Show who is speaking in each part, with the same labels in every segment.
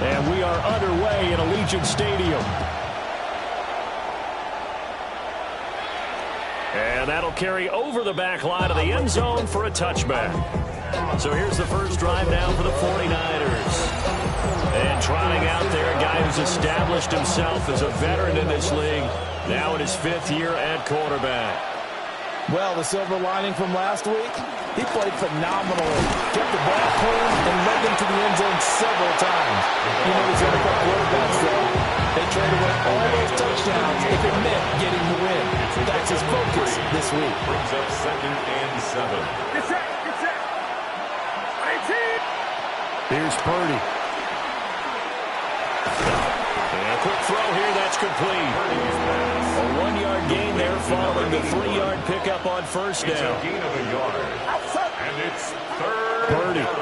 Speaker 1: And we are underway in Allegiant Stadium. And that'll carry over the back line of the end zone for a touchback. So here's the first drive now for the 49ers. And trotting out there, a guy who's established himself as a veteran in this league, now in his 5th year at quarterback.
Speaker 2: Well, the silver lining from last week, he played phenomenally. Kept the ball clean and led them to the end zone several times. You know these NFL quarterbacks, though. They trade away all those touchdowns if it meant getting the win. That's his focus this week.
Speaker 3: Brings up 2nd and 7.
Speaker 4: Get set, get set. 18.
Speaker 1: Here's Purdy. And a quick throw here, that's complete. A 1-yard gain there following the 3-yard pickup on first down.
Speaker 3: It's a gain of a yard. And it's 3rd
Speaker 1: Purdy.
Speaker 3: down.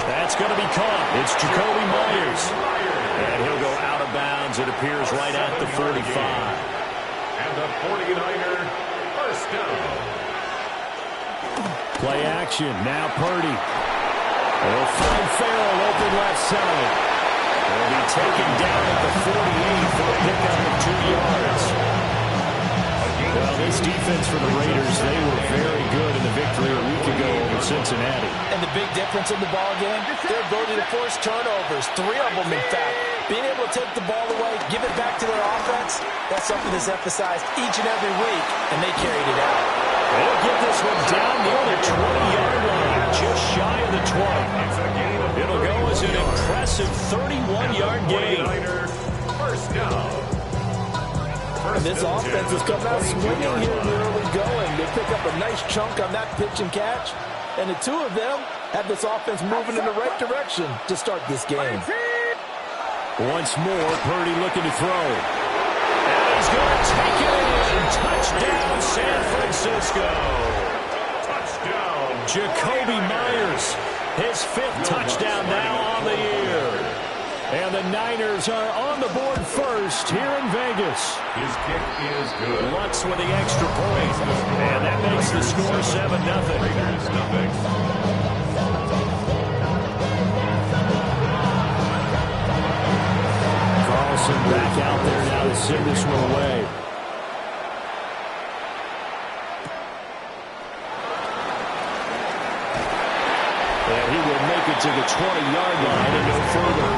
Speaker 1: That's going to be caught. It's Jacoby Myers. And he'll go out of bounds, it appears, right at the 45.
Speaker 3: And the 49er first down.
Speaker 1: Play action. Now Purdy. They'll find Farrell open left side. They'll be taken down at the 48 for a pickup of 2 yards. Well, this defense for the Raiders, they were very good in the victory a week ago over Cincinnati.
Speaker 2: And the big difference in the ball game, their ability to force turnovers, 3 of them, in fact. Being able to take the ball away, give it back to their offense, that's something that's emphasized each and every week, and they carried it out.
Speaker 1: They'll get this one down near the 20-yard line, just shy of the 20. It'll go as an impressive 31-yard gain.
Speaker 3: First down.
Speaker 2: And this offense has come out swinging here in the early going. They pick up a nice chunk on that pitch and catch. And the 2 of them have this offense moving in the right direction to start this game.
Speaker 1: Once more, Purdy looking to throw. And he's going to take it in. Touchdown, San Francisco.
Speaker 3: Touchdown.
Speaker 1: Jacoby Myers, his 5th touchdown now on the year. And the Niners are on the board first here in Vegas.
Speaker 3: His kick is good.
Speaker 1: Lutz with the extra point. And that makes the score 7-0.
Speaker 3: Raiders nothing.
Speaker 1: Carlson back out there now to send this one away. And he will make it to the 20-yard line and no further.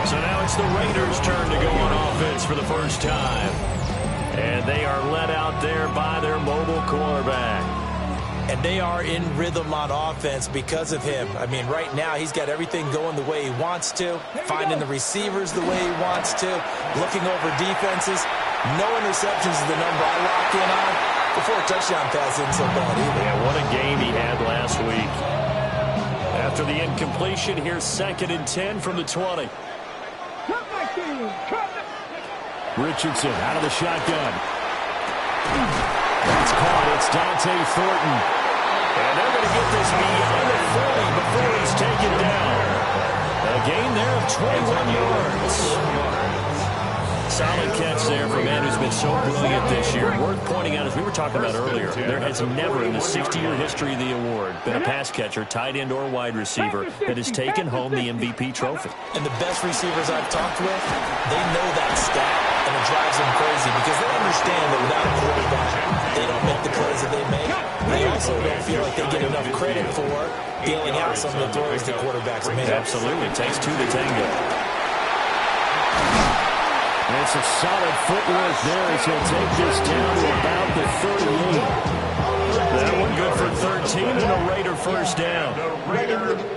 Speaker 1: So now it's the Raiders' turn to go on offense for the first time. And they are led out there by their mobile quarterback.
Speaker 2: And they are in rhythm on offense because of him. I mean, right now, he's got everything going the way he wants to, finding the receivers the way he wants to, looking over defenses. No interceptions is the number I lock in on. The 4 touchdown pass isn't so bad either.
Speaker 1: Yeah, what a game he had last week. After the incompletion, here's 2nd and 10 from the 20. Richardson out of the shotgun. That's caught. It's Dante Thornton. And they're going to get this beyond the 40 before he's taken down. A gain there of 21 yards. Solid catch there for a man who's been so brilliant this year. Worth pointing out, as we were talking about earlier, there has never in the 60-year history of the award been a pass catcher, tight end, or wide receiver that has taken home the MVP trophy.
Speaker 2: And the best receivers I've talked with, they know that stat, and it drives them crazy because they understand that without a quarterback, they don't make the plays that they make. They also don't feel like they get enough credit for dealing out some of the throws the quarterbacks make.
Speaker 1: Absolutely. It takes 2 to tango. And it's a solid footwork there as he'll take this down to about the 38. That one good for 13 and a Raider first down.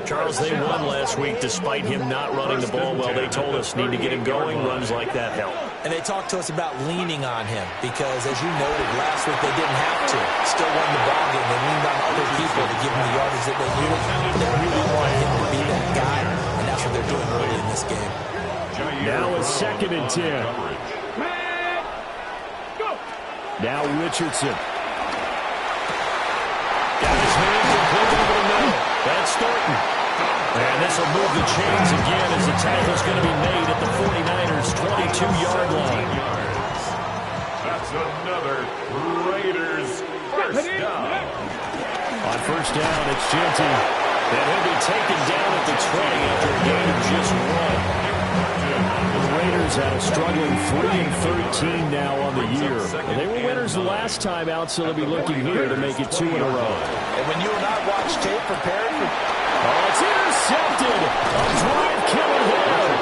Speaker 1: Charles, they won last week despite him not running the ball well. They told us need to get him going. Runs like that help.
Speaker 2: And they talked to us about leaning on him because, as you noted, last week they didn't have to. Still won the ball game. They leaned on other people to give them the yardage that they needed. They really wanted him to be that guy, and that's what they're doing early in this game.
Speaker 1: Now it's 2nd and 10. Now Richardson. Got his hand completely over the middle. That's Thornton. And this will move the chains again as the tackle's going to be made at the 49ers' 22-yard line.
Speaker 3: That's another Raiders first down.
Speaker 1: On first down, it's Genty. And he'll be taken down at the 20 after a gain of just 1. The Raiders had a struggling 3-13 now on the year. And they were winners the last time out, so they'll be looking here to make it 2 in a row.
Speaker 2: And when you and I watch tape preparing for...
Speaker 1: Oh, it's intercepted. A drive killer there.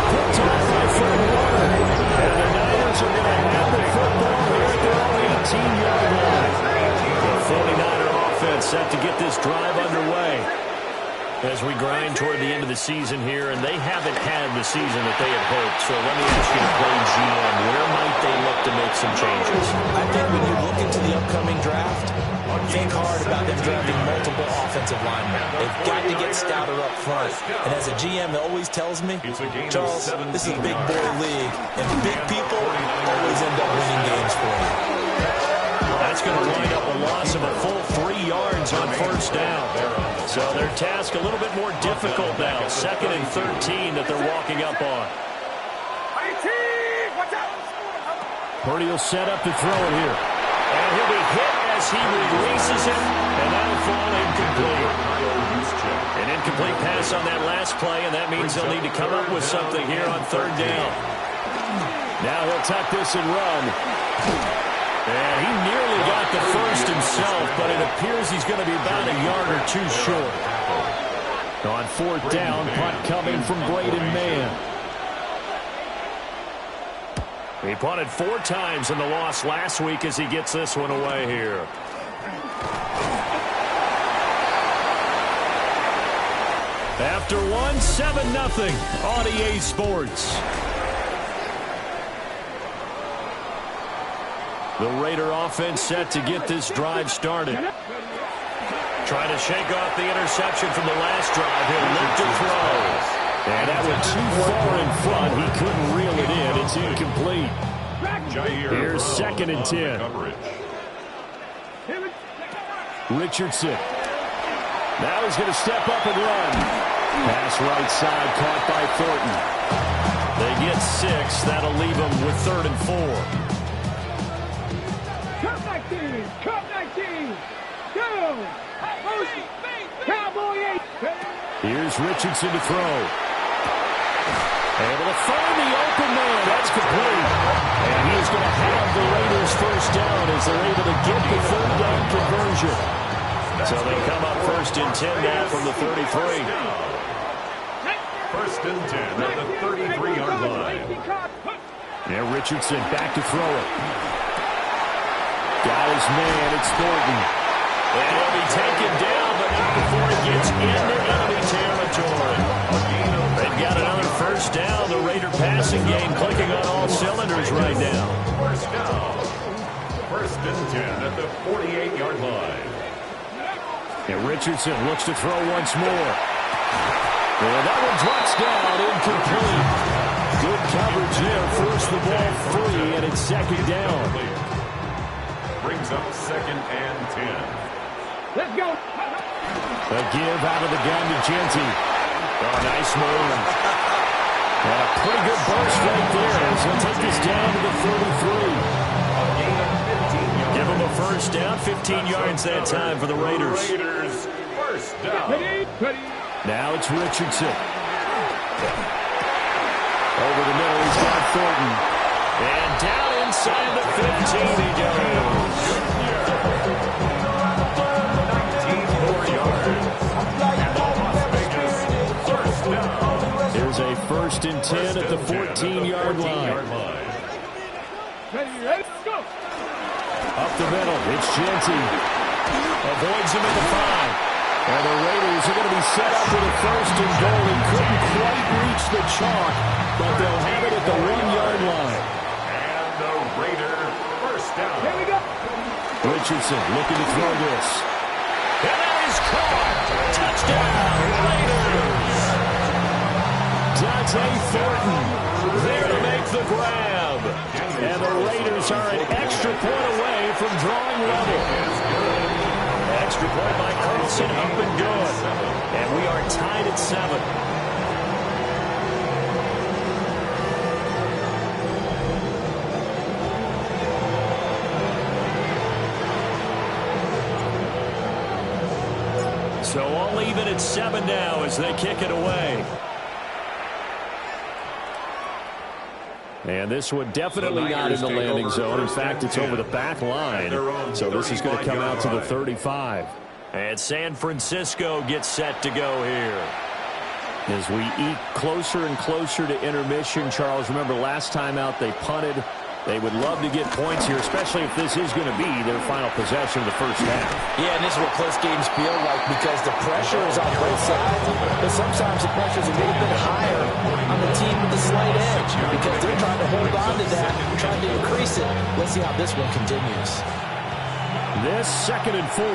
Speaker 1: Picked off by Fred Warner. And the Niners are going to have the football here at their own 18-yard line. The 49er offense set to get this drive underway as we grind toward the end of the season here, and they haven't had the season that they had hoped. So let me ask you to play GM. Where might they look to make some changes?
Speaker 2: I think when you look into the upcoming draft, think hard about them drafting multiple offensive linemen. They've got to get stouter up front. And as a GM, it always tells me, Charles, this is a big boy league, and big people always end up winning games for you.
Speaker 1: That's going to wind up a loss of a full 3 yards on first down. So their task a little bit more difficult now. 2nd and 13 that they're walking up on. Purdy will set up to throw it here. And he'll be hit as he releases it, and that'll fall incomplete. An incomplete pass on that last play, and that means they'll need to come up with something here on 3rd down. Now he'll tuck this and run. And he nearly got the first himself, but it appears he's going to be about a yard or 2 short. On 4th down, punt coming from Braden Mann. He punted 4 times in the loss last week as he gets this one away here. After 1, 7-0 on EA Sports. The Raider offense set to get this drive started. Trying to shake off the interception from the last drive. He'll look to throw. And that went too far in front. He couldn't reel it in. It's incomplete. Here's 2nd and 10. Richardson. Now he's going to step up and run. Pass right side caught by Thornton. They get 6. That'll leave them with 3rd and 4.
Speaker 4: Cup 19, go! Cowboy 8.
Speaker 1: Here's Richardson to throw. Able to find the open man. That's complete. And he is going to have the Raiders first down as they're able to get the 3rd down conversion. So they come up 1st and 10 now from the 33.
Speaker 3: 1st and 10 at the 33-yard line.
Speaker 1: Now Richardson back to throw it. Got his man, it's Thornton. And he'll be taken down, but not before he gets into enemy territory. They've got another first down. The Raider passing game clicking on all cylinders right now.
Speaker 3: First down. 1st and 10 at the 48-yard line.
Speaker 1: And Richardson looks to throw once more. And that one drops down, incomplete. Good coverage there. Force the ball free, and it's 2nd down.
Speaker 3: Brings up 2nd and 10.
Speaker 4: Let's go.
Speaker 1: A give out of the gun to Genty. Oh, nice move. And a pretty good burst right there as he'll take this down to the 33. Give him a first down, 15 yards that time for the Raiders.
Speaker 3: First down.
Speaker 1: Now it's Richardson. Over the middle, he's got Thornton. And down inside the 15 he goes.
Speaker 3: 19 yards. First down.
Speaker 1: Here's a 1st and 10 at the 14-yard line.
Speaker 4: Ready, go.
Speaker 1: Up the middle, it's Genty. Avoids him at the 5. And the Raiders are going to be set up with a 1st and goal. He couldn't quite reach the chalk, but they'll have it at the 1-yard line.
Speaker 3: And the Raider first down.
Speaker 4: Here we go.
Speaker 1: Richardson looking to throw this. And that is caught. Touchdown, Raiders. Dante Thornton there to make the grab. And the Raiders are an extra point away from drawing level. Extra point by Carlson, up and good. And we are tied at 7. So all even at 7 now as they kick it away. And this one definitely not in the landing zone. In fact, it's over the back line. So this is going to come out to the 35. And San Francisco gets set to go here. As we eat closer and closer to intermission, Charles, remember last time out they punted. They would love to get points here, especially if this is going to be their final possession of the first half.
Speaker 2: Yeah, and this is what close games feel like because the pressure is on both sides, but sometimes the pressure is a little bit higher on the team with the slight edge because they're trying to hold on to that, trying to increase it. Let's see how this one continues.
Speaker 1: This 2nd and 4.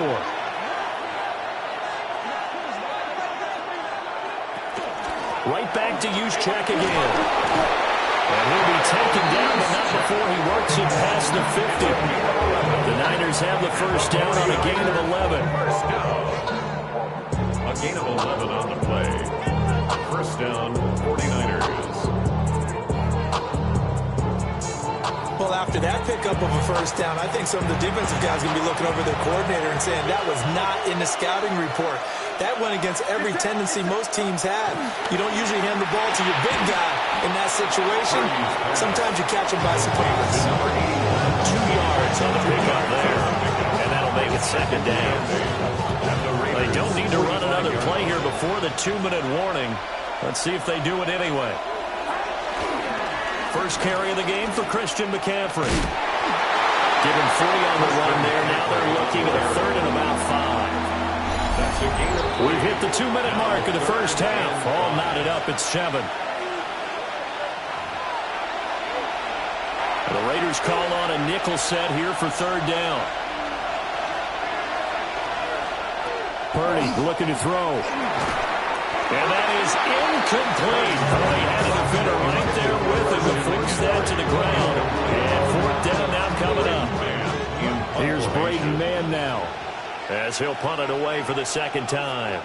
Speaker 1: Right back to Juszczyk again. And he'll be taken down, but not before he works it past the 50. The Niners have the first down on a gain of 11.
Speaker 3: First down. A gain of 11 on the play. First down, 49ers.
Speaker 5: Well, after that pickup of a first down, I think some of the defensive guys are going to be looking over their coordinator and saying that was not in the scouting report. That went against every tendency most teams have. You don't usually hand the ball to your big guy in that situation. Sometimes you catch him by surprise.
Speaker 1: 2 yards on the pickup there, and that'll make it 2nd down. They don't need to run another play here before the 2-minute warning. Let's see if they do it anyway. First carry of the game for Christian McCaffrey. Given 40 on the run there. Now they're looking at a 3rd and about 5. We've hit the 2-minute mark of the first half. All knotted up at 7. The Raiders call on a nickel set here for 3rd down. Purdy looking to throw. And that is incomplete. Purdy had a defender right there with him to force that to the ground. And 4th down now coming up. Here's Braden Mann now, as he'll punt it away for the 2nd time.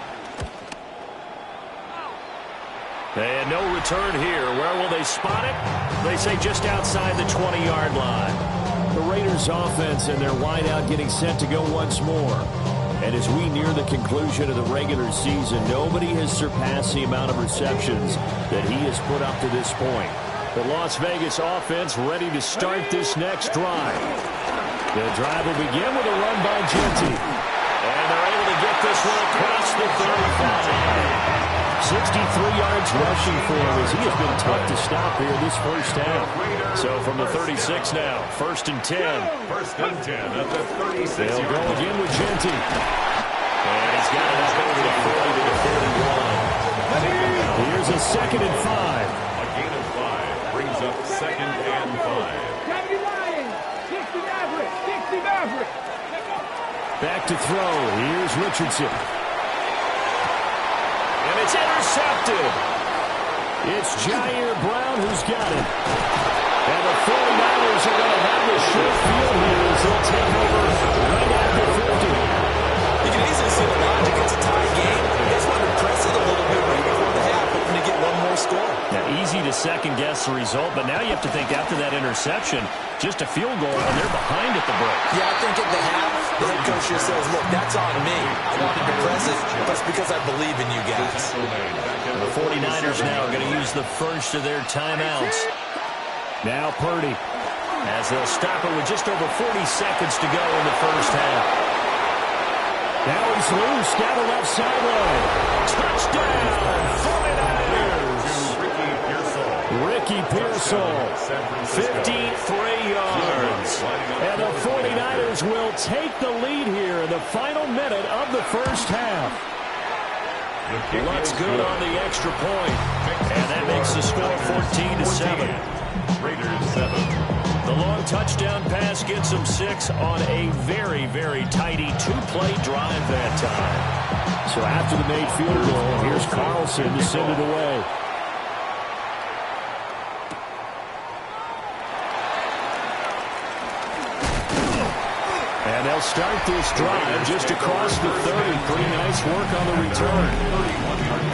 Speaker 1: And no return here. Where will they spot it? They say just outside the 20-yard line. The Raiders offense and their wideout getting set to go once more. And as we near the conclusion of the regular season, nobody has surpassed the amount of receptions that he has put up to this point. The Las Vegas offense ready to start this next drive. The drive will begin with a run by Genty. And they're able to get this one across the 35. 63 yards rushing for him as he has been tough to stop here this first half. So from the 36 now, 1st and 10.
Speaker 3: 1st and 10 at the 36.
Speaker 1: They'll go again with Genty. And he's got it up over the 40 to the 41. Here's a 2nd and 5.
Speaker 3: A gain of 5 brings up 2nd and 5.
Speaker 4: 70 Lions, 60 Mavericks, 60 Mavericks.
Speaker 1: Back to throw. Here's Richardson. And it's intercepted. It's Jair Brown who's got it. And the 49ers are going to have the short field here as they'll take over right at the 50.
Speaker 5: You can easily see the logic. It's a tie game. They just want to press it a little bit right before the half, hoping to get one more score.
Speaker 1: Now, easy to second-guess the result, but now you have to think after that interception, just a field goal, and they're behind at the break.
Speaker 5: Yeah, I think at the half, the head coach just says, look, that's on me. I wanted to press it, but it's because I believe in you guys.
Speaker 1: The 49ers now are going to use the first of their timeouts. Now Purdy, as they'll stop it with just over 40 seconds to go in the first half. Now he's loose down the left sideline. Touchdown, 49ers. Ricky Pearsall, 53 yards. And the 49ers will take the lead here in the final minute of the first half. Looks good on the extra point. And that makes the score 14-7.
Speaker 3: Raiders 7.
Speaker 1: The long touchdown pass gets them 6 on a very, very tidy 2-play drive that time. So after the made field goal, here's Carlson to send it away. And they'll start this drive just across the 30. Pretty nice work on the return.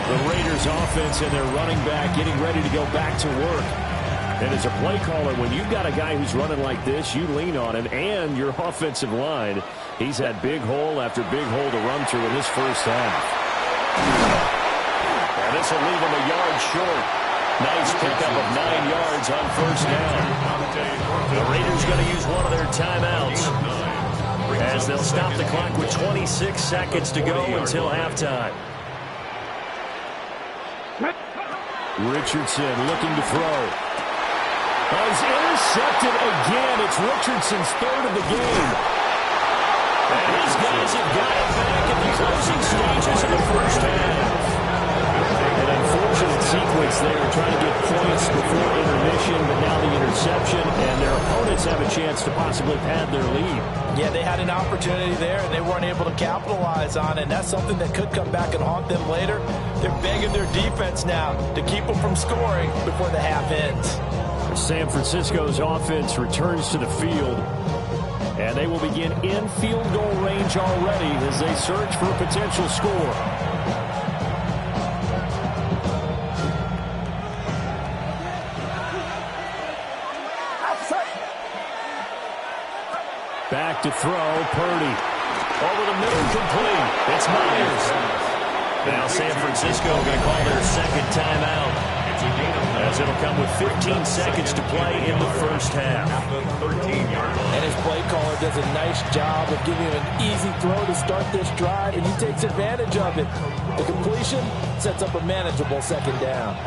Speaker 1: The Raiders offense and their running back getting ready to go back to work. And as a play caller, when you've got a guy who's running like this, you lean on him and your offensive line. He's had big hole after big hole to run through in this first half. And this will leave him a yard short. Nice pickup of 9 yards on first down. The Raiders going to use one of their timeouts as they'll stop the clock with 26 seconds to go until halftime. Richardson looking to throw. Is intercepted again. It's Richardson's third of the game. And these guys have got it back in the closing stages of the first half. An unfortunate sequence there, trying to get points before intermission, but now the interception, and their opponents have a chance to possibly pad their lead.
Speaker 2: Yeah, they had an opportunity there, and they weren't able to capitalize on it, and that's something that could come back and haunt them later. They're begging their defense now to keep them from scoring before the half ends.
Speaker 1: San Francisco's offense returns to the field, and they will begin in field goal range already as they search for a potential score. Back to throw, Purdy. Over the middle, complete. It's Myers. Now San Francisco going to call their second timeout, as it'll come with 15 seconds to play in the first half.
Speaker 2: And his play caller does a nice job of giving him an easy throw to start this drive, and he takes advantage of it. The completion sets up a manageable second down.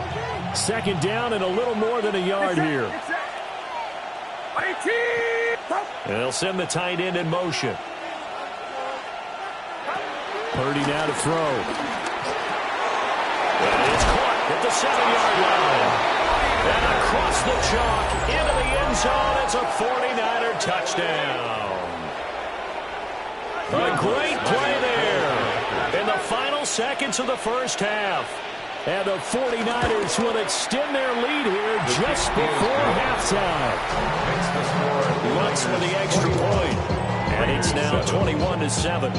Speaker 1: Second down and a little more than a yard here. And they'll send the tight end in motion. Purdy now to throw. And it's caught at the 7-yard line. And across the chalk into the end zone. It's a 49er touchdown. A great play there in the final seconds of the first half. And the 49ers will extend their lead here just before halftime. Runs for the extra point. And it's now 21-7.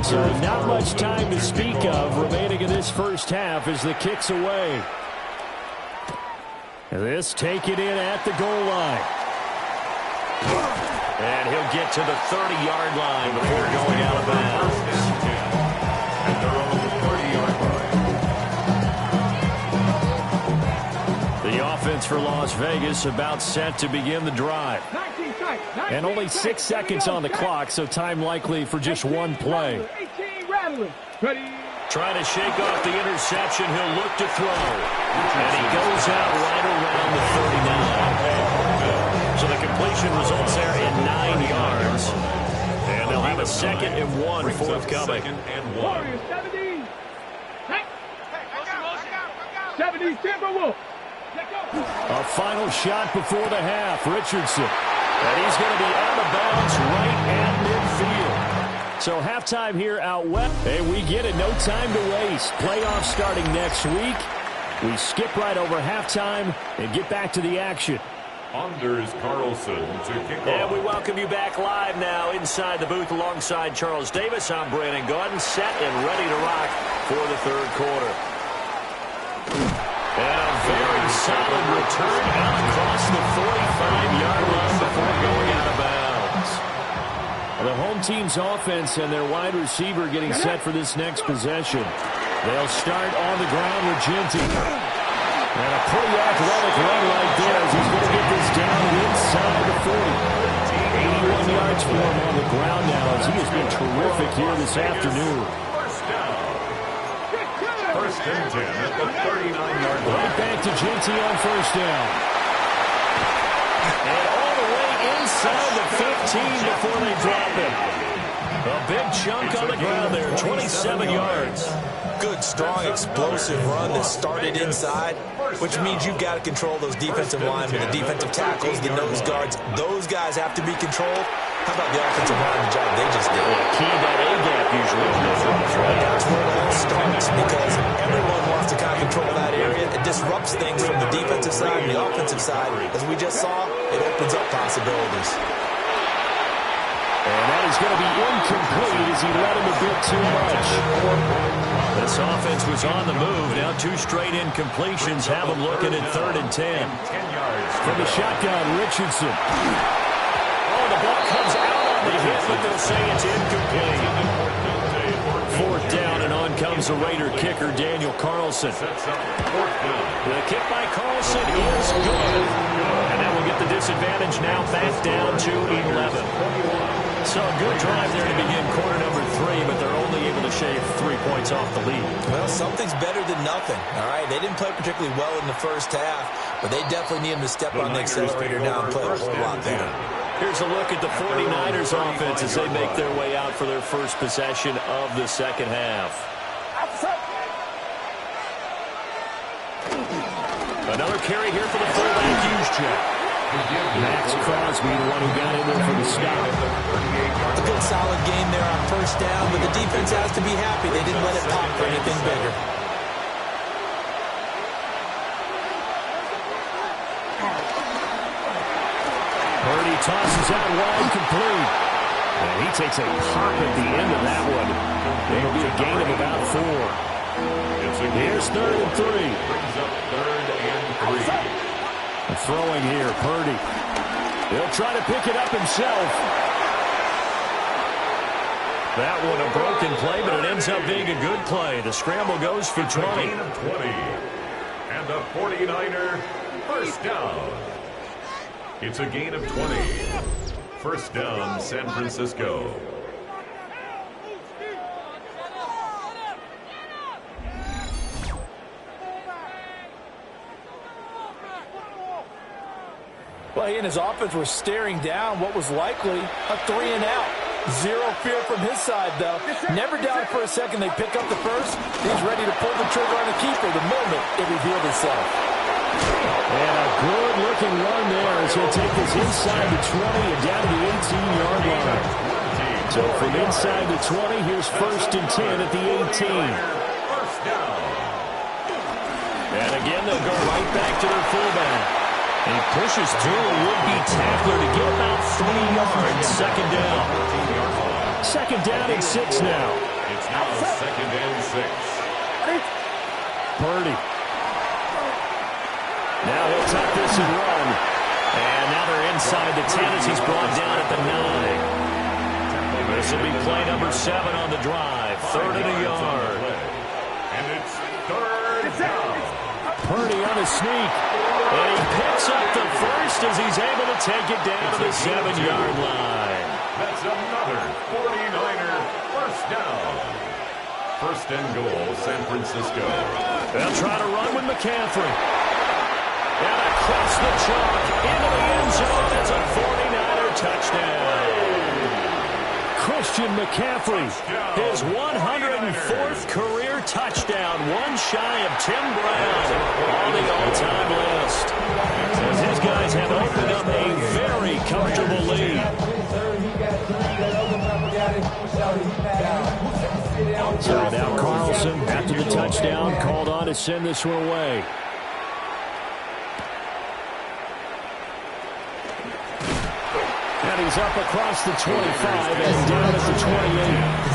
Speaker 1: So not much time to speak of remaining in this first half as the kick's away. This taken in at the goal line. And he'll get to the 30-yard line before going out of bounds.
Speaker 3: And they're on the 30-yard line.
Speaker 1: The offense for Las Vegas about set to begin the drive. And only 6 seconds on the clock, so time likely for just one play. Trying to shake off the interception, he'll look to throw. And he goes out right around the 39. So the completion results there in 9 yards. And they'll have a 2nd and 1 forthcoming.
Speaker 4: 70 Timberwolves.
Speaker 1: A final shot before the half. Richardson. And he's going to be out of bounds right at midfield. So halftime here out west. And we get it. No time to waste. Playoffs starting next week. We skip right over halftime and get back to the action.
Speaker 3: Anders Carlson to kick off.
Speaker 1: And we welcome you back live now inside the booth alongside Charles Davis. I'm Brandon Gordon, set and ready to rock for the third quarter. And a very solid return out across the 45-yard line before going out of bounds. The home team's offense and their wide receiver getting set for this next possession. They'll start on the ground with Ginty. And a pretty athletic run right there as he's going to get this down inside the 40. 81 yards for him on the ground now as he has been terrific here this afternoon.
Speaker 3: First and 10 at the 39-yard line.
Speaker 1: Right back to Ginty on first down. And all the way inside the 15 before they drop it. A big chunk on the ground there, 27 yards.
Speaker 5: Good, strong, explosive run that started inside, which means you've got to control those defensive linemen, the defensive tackles, the nose guards. Those guys have to be controlled. How about the offensive line, the job they just did?
Speaker 1: Key that A-gap usually.
Speaker 5: That's where it all starts because everyone wants to kind of control that area. It disrupts things from the defensive side and the offensive side. As we just saw, it opens up possibilities.
Speaker 1: And that is going to be incomplete as he let him a bit too much. This offense was on the move. Now 2 straight incompletions have them looking at 3rd and 10.
Speaker 2: From the shotgun, Richardson.
Speaker 1: Oh, the ball comes out on the hit, but they'll say it's incomplete. 4th down, and on comes the Raider kicker, Daniel Carlson. The kick by Carlson is good. And then we'll get the disadvantage now back down to 11. So a good drive there to begin quarter number 3, but they're only able to shave 3 points off the lead.
Speaker 5: Well, something's better than nothing, all right? They didn't play particularly well in the first half, but they definitely need them to step on the accelerator now and play a whole lot better.
Speaker 1: Here's a look at the 49ers offense as they make their way out for their first possession of the second half. Another carry here for the fullback, Juszczyk.
Speaker 2: Max Crosby, the one who got in there for the stop.
Speaker 5: A good solid game there on 1st down, but the defense has to be happy. They didn't let it pop for anything bigger.
Speaker 2: Purdy tosses out wide, complete. And he takes a pop at the end of that one. It'll be a gain of about 4. Here's 3rd and 3.
Speaker 3: Brings up 3rd and 3.
Speaker 2: Throwing here, Purdy. He'll try to pick it up himself.
Speaker 1: That one a broken play, but it ends up being a good play. The scramble goes for 20.
Speaker 3: Gain of 20. And the 49er first down. It's a gain of 20. First down, San Francisco.
Speaker 5: Well, he and his offense were staring down what was likely a 3-and-out. Zero fear from his side, though. Never doubted for a second they pick up the first. He's ready to pull the trigger on the keeper the moment it revealed itself.
Speaker 2: And a good-looking run there as he'll take this inside the 20 and down to the 18-yard line. So from inside the 20, here's 1st and 10 at the 18.
Speaker 1: And again, they'll go right back to their fullback. He pushes through a would-be tackler to get about 3 yards. 2nd down.
Speaker 2: 2nd down and 6 now.
Speaker 3: It's now 2nd and 6.
Speaker 2: Purdy.
Speaker 1: Now he'll tuck this and run. And now they're inside the 10 as he's brought down at the 9. This will be play number 7 on the drive. 3rd and a yard.
Speaker 3: And it's 3rd down.
Speaker 2: Purdy on a sneak.
Speaker 1: And he picks up the first as he's able to take it down to the 7-yard line.
Speaker 3: That's another 49er first down. 1st and goal, San Francisco.
Speaker 1: They'll try to run with McCaffrey. And across the chalk into the end zone. That's a 49er touchdown.
Speaker 2: Christian McCaffrey.
Speaker 1: His 104th career touchdown. One shy of Tim Brown on the all-time list. As his guys have opened up a very comfortable lead.
Speaker 2: So now Carlson, after the touchdown, called on to send this one away. And he's up across the 25 and down at the 28.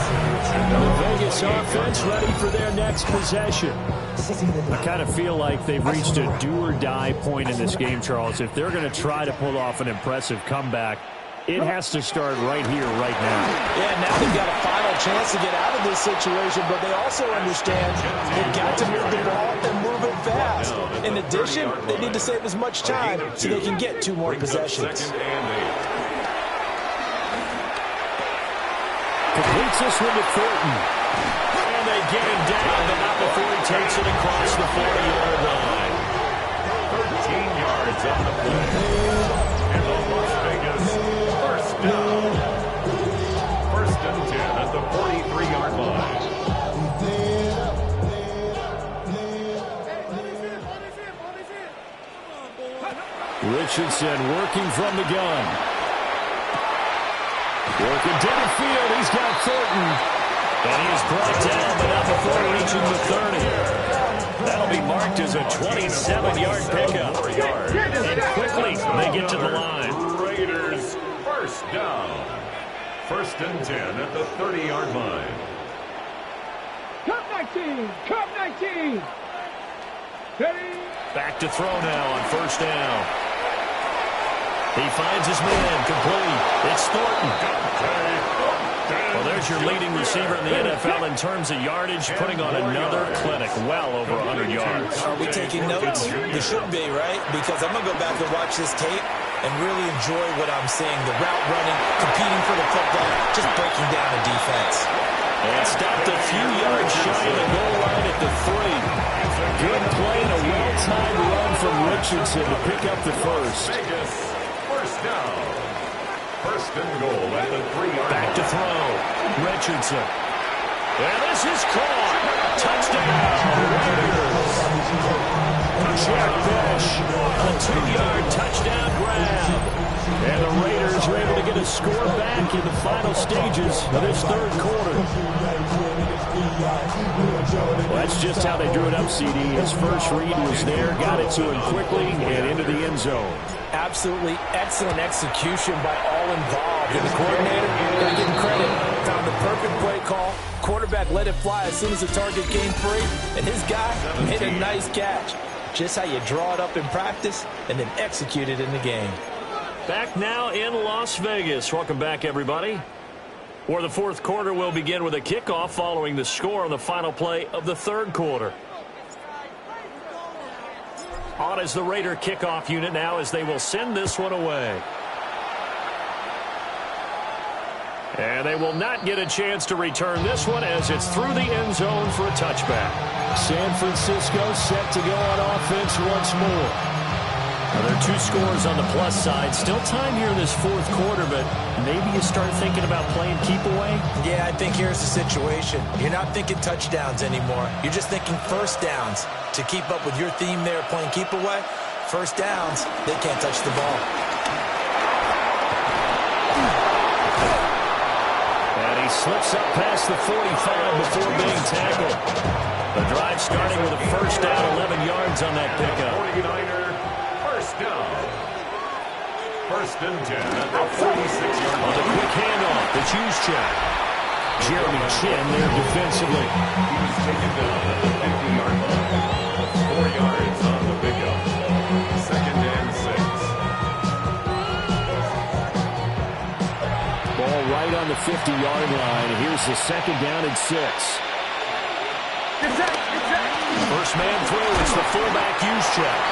Speaker 2: The Vegas offense ready for their next possession. I kind of feel like they've reached a do-or-die point in this game, Charles. If they're going to try to pull off an impressive comeback, it has to start right here, right now.
Speaker 5: Yeah, now they've got a final chance to get out of this situation, but they also understand they've got to move the ball and move it fast. In addition, they need to save as much time so they can get 2 more possessions.
Speaker 2: Completes this one to Thornton.
Speaker 1: And they get him down, but not before he takes it across the 40-yard line.
Speaker 3: 13 yards on the play. And the Las Vegas first down. 1st and 10 at the 43-yard line.
Speaker 2: Richardson working from the gun. Working down the field, he's got Thornton.
Speaker 1: And he's brought down, but not before reaching the 30. That'll be marked as a 27-yard pickup. And quickly, they get to the line.
Speaker 3: Raiders first down. 1st and 10 at the 30-yard line.
Speaker 4: 19. Come 19. Ready?
Speaker 1: Back to throw now on first down. He finds his man, complete. It's Thornton. Well, there's your leading receiver in the NFL in terms of yardage, putting on another clinic, well over 100 yards.
Speaker 5: Are we taking notes? We should be, right? Because I'm going to go back and watch this tape and really enjoy what I'm seeing. The route running, competing for the football, just breaking down a defense.
Speaker 1: And stopped a few yards shy of the goal line at the 3. Good play and a well-timed run from Richardson to pick up the first.
Speaker 3: First down. First and goal at the 3-yard line.
Speaker 1: Back to throw. Richardson. And this is caught. Touchdown, Raiders. Jack Besh, a 2-yard touchdown grab. And the Raiders are able to get a score back in the final stages of this third quarter. Well, that's just how they drew it up, CD. His first read was there, got it to him quickly, and into the end zone.
Speaker 2: Absolutely excellent execution by all involved. And the coordinator, got to give him credit, found the perfect play call. Quarterback let it fly as soon as the target came free, and his guy made a nice catch. Just how you draw it up in practice and then execute it in the game.
Speaker 1: Back now in Las Vegas. Welcome back, everybody. For the fourth quarter, we'll begin with a kickoff following the score on the final play of the third quarter. On is the Raider kickoff unit now as they will send this one away. And they will not get a chance to return this one as it's through the end zone for a touchback. San Francisco set to go on offense once more. Now, there are two scores on the plus side. Still time here in this fourth quarter, but maybe you start thinking about playing keep away?
Speaker 5: Yeah, I think here's the situation. You're not thinking touchdowns anymore. You're just thinking first downs. To keep up with your theme there, playing keep away, first downs, they can't touch the ball.
Speaker 1: And he slips up past the 45 before being tackled. The drive starting with a first down, 11 yards on that pickup.
Speaker 3: 49er, first down. First and 10 at the 46-yard line.
Speaker 1: On the quick handoff, the Juszczyk. Jeremy Chin there defensively.
Speaker 3: He was taken down at the 50-yard line. 4 yards on the pickup. Second and 6.
Speaker 1: Ball right on the 50-yard line. Here's the second down and 6. First man through, it's the fullback Juszczyk.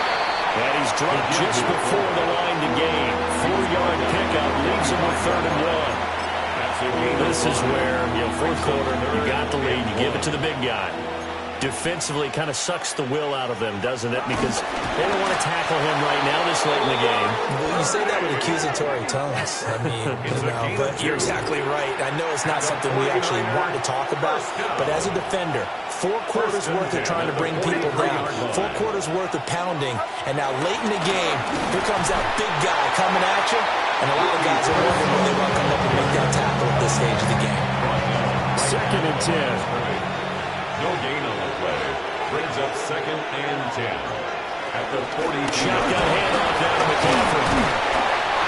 Speaker 1: And he's dropped just before the line to gain. 4-yard pickup leaves him with 3rd and 1. This is where, fourth quarter, you got the lead, you give it to the big guy. Defensively kind of sucks the will out of them, doesn't it? Because they don't want to tackle him right now this late in the game.
Speaker 5: Well, you say that with accusatory tones. I mean, but you're exactly right. I know it's not something we actually want to talk about, but as a defender, 4 quarters worth of trying to bring people down, 4 quarters worth of pounding, and now late in the game, here comes that big guy coming at you, and a lot of guys are wondering when they want to come up and make that tackle at this stage of the game.
Speaker 1: Second and 10.
Speaker 3: No gain on the play. Brings up second and 10. At the 40.
Speaker 1: Shotgun handoff down to McCaffrey.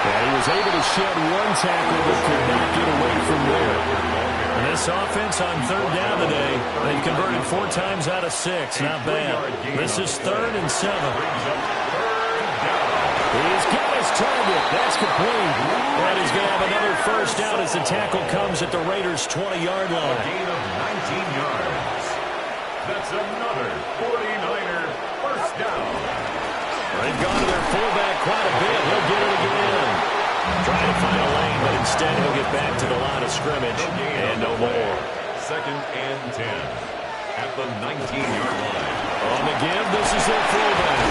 Speaker 1: And he was able to shed one tackle but could not get away from there. And this offense on third down today, they've converted 4 times out of 6. Not bad. This is 3rd and 7. He's got his target. That's complete. And he's going to have another first down as the tackle comes at the Raiders' 20-yard line.
Speaker 3: A gain of 19 yards. That's another 49er first down.
Speaker 1: They've gone to their fullback quite a bit. He'll get it again. Trying to find a lane, but instead he'll get back to the line of scrimmage and no more.
Speaker 3: Second and 10 at the 19-yard line.
Speaker 1: On the give, this is their fullback.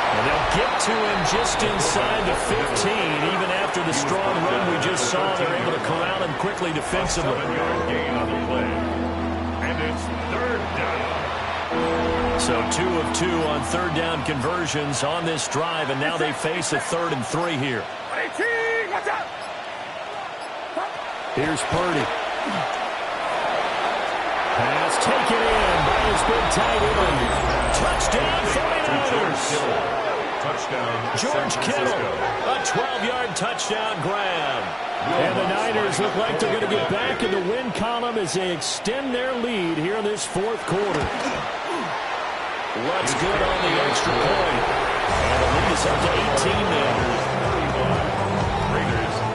Speaker 1: And they'll get to him just inside the 15. Even after the strong run we just saw, they're able to corral him quickly defensively.
Speaker 3: 7-yard gain on the play. And it's third down.
Speaker 1: So 2 of 2 on third down conversions on this drive, and now they face a 3rd and 3 here.
Speaker 4: Watch out!
Speaker 1: Here's Purdy. Pass taken in by his big tight end. Touchdown 49ers.
Speaker 3: Touchdown
Speaker 1: George Kittle, a 12-yard touchdown grab. And the 49ers look like they're going to get back in the win column as they extend their lead here in this fourth quarter. What's good on the extra point? And the lead is up to 18 now.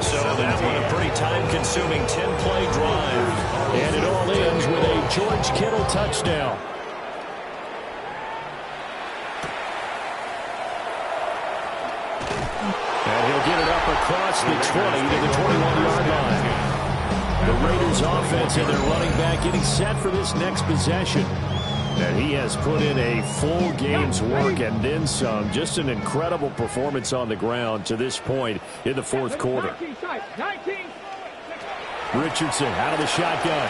Speaker 1: So that one a pretty time-consuming 10-play drive. And it all ends with a George Kittle touchdown. And he'll get it up across the 20 to the 21-yard line. The Raiders offense and their running back getting set for this next possession. And he has put in a full game's work and then some. Just an incredible performance on the ground to this point in the fourth quarter. Richardson out of the shotgun.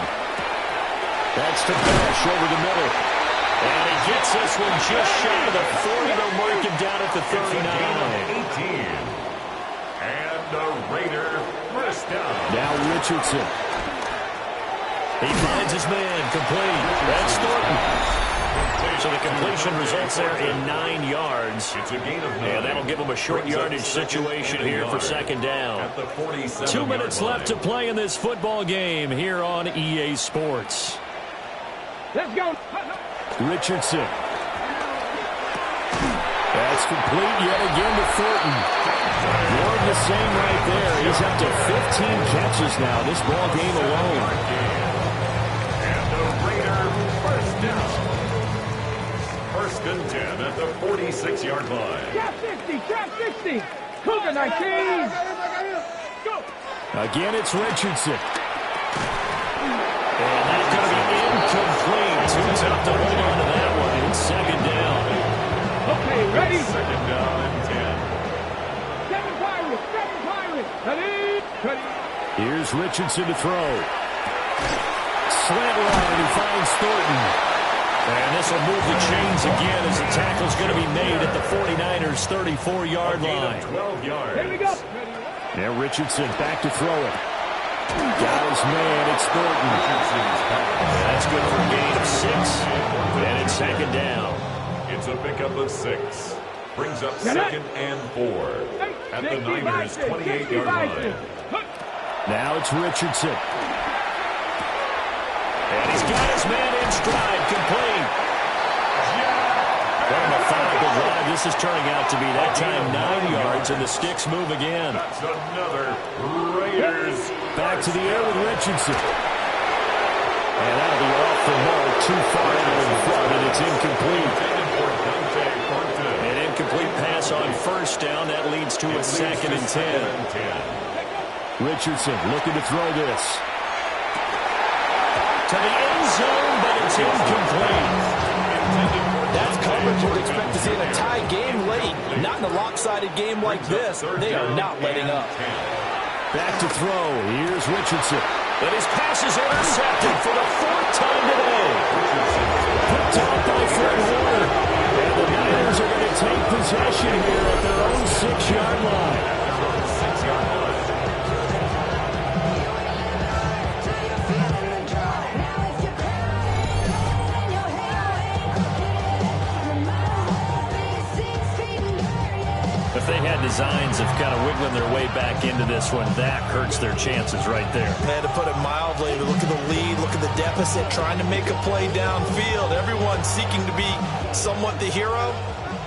Speaker 1: That's to Bash over the middle. And he gets this one just shy of the 40. They'll mark him down at the 39.
Speaker 3: 18. And the Raider first down.
Speaker 1: Now Richardson. He finds his man, complete. That's Thornton. So the completion results there in 9 yards.
Speaker 3: It's a gain of 9.
Speaker 1: And that'll give him a short yardage situation here for second down.
Speaker 3: At the
Speaker 1: 2 minutes left to play in this football game here on EA Sports.
Speaker 4: Let's go.
Speaker 1: Richardson. That's complete yet again to Thornton. More of the same right there. He's up to 15 catches now this ball game alone.
Speaker 3: First down. First and 10 at the 46-yard line.
Speaker 4: Trap 60, trap 60. Cougar 19. Go.
Speaker 1: Again, it's Richardson. And that's going to be incomplete. Too tough to hold on to that one. It's second down.
Speaker 4: Okay, ready?
Speaker 3: Second down and 10.
Speaker 4: Seven Pirates, seven Pirates. Ready?
Speaker 1: Here's Richardson to throw. Slant route, and he finds Thornton. And this will move the chains again as the tackle's going to be made at the 49ers' 34-yard line.
Speaker 3: 12 yards.
Speaker 4: Here we go.
Speaker 1: Now Richardson back to throw it. Got his man, it's Thornton. And that's good for a gain of 6. And it's second down.
Speaker 3: It's a pickup of 6. Brings up second and 4. At the Niners' 28-yard line.
Speaker 1: Now it's Richardson. And he's got his man in stride, complete. What a methodical drive this is turning out to be. That time 9 yards, and the sticks move again.
Speaker 3: That's another Raiders.
Speaker 1: Back to the air with Richardson. And that'll be off the mark, too far out in front, and it's incomplete. An incomplete pass on first down. That leads to a second and 10. Richardson looking to throw this. To the end zone, but it's incomplete.
Speaker 5: That's coverage you would expect to see in a tie game late. Not in a lopsided game like this. They are not letting up.
Speaker 1: Back to throw. Here's Richardson. And his pass is intercepted for the 4th time today. Picked off by Fred Warner. And the Niners are going to take possession here at their own 6-yard line. If they had designs of kind of wiggling their way back into this one, that hurts their chances right there.
Speaker 5: I had to put it mildly. Look at the lead, look at the deficit, trying to make a play downfield. Everyone seeking to be somewhat the hero.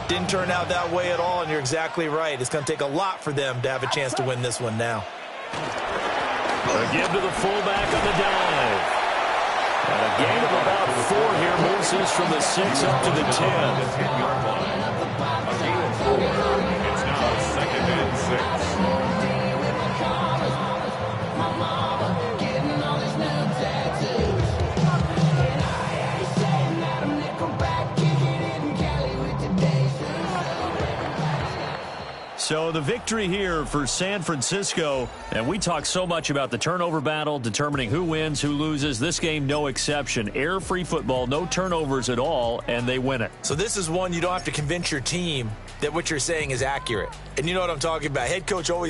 Speaker 5: Didn't turn out that way at all, and you're exactly right. It's going to take a lot for them to have a chance to win this one now.
Speaker 1: Again to the fullback on the dive. And a gain of about 4 here moves us from the 6 up to the 10.
Speaker 3: It's now second and 6.
Speaker 1: So the victory here for San Francisco, and we talk so much about the turnover battle, determining who wins, who loses. This game, no exception. Air-free football, no turnovers at all, and they win it.
Speaker 5: So this is one you don't have to convince your team that what you're saying is accurate. And you know what I'm talking about. Head coach always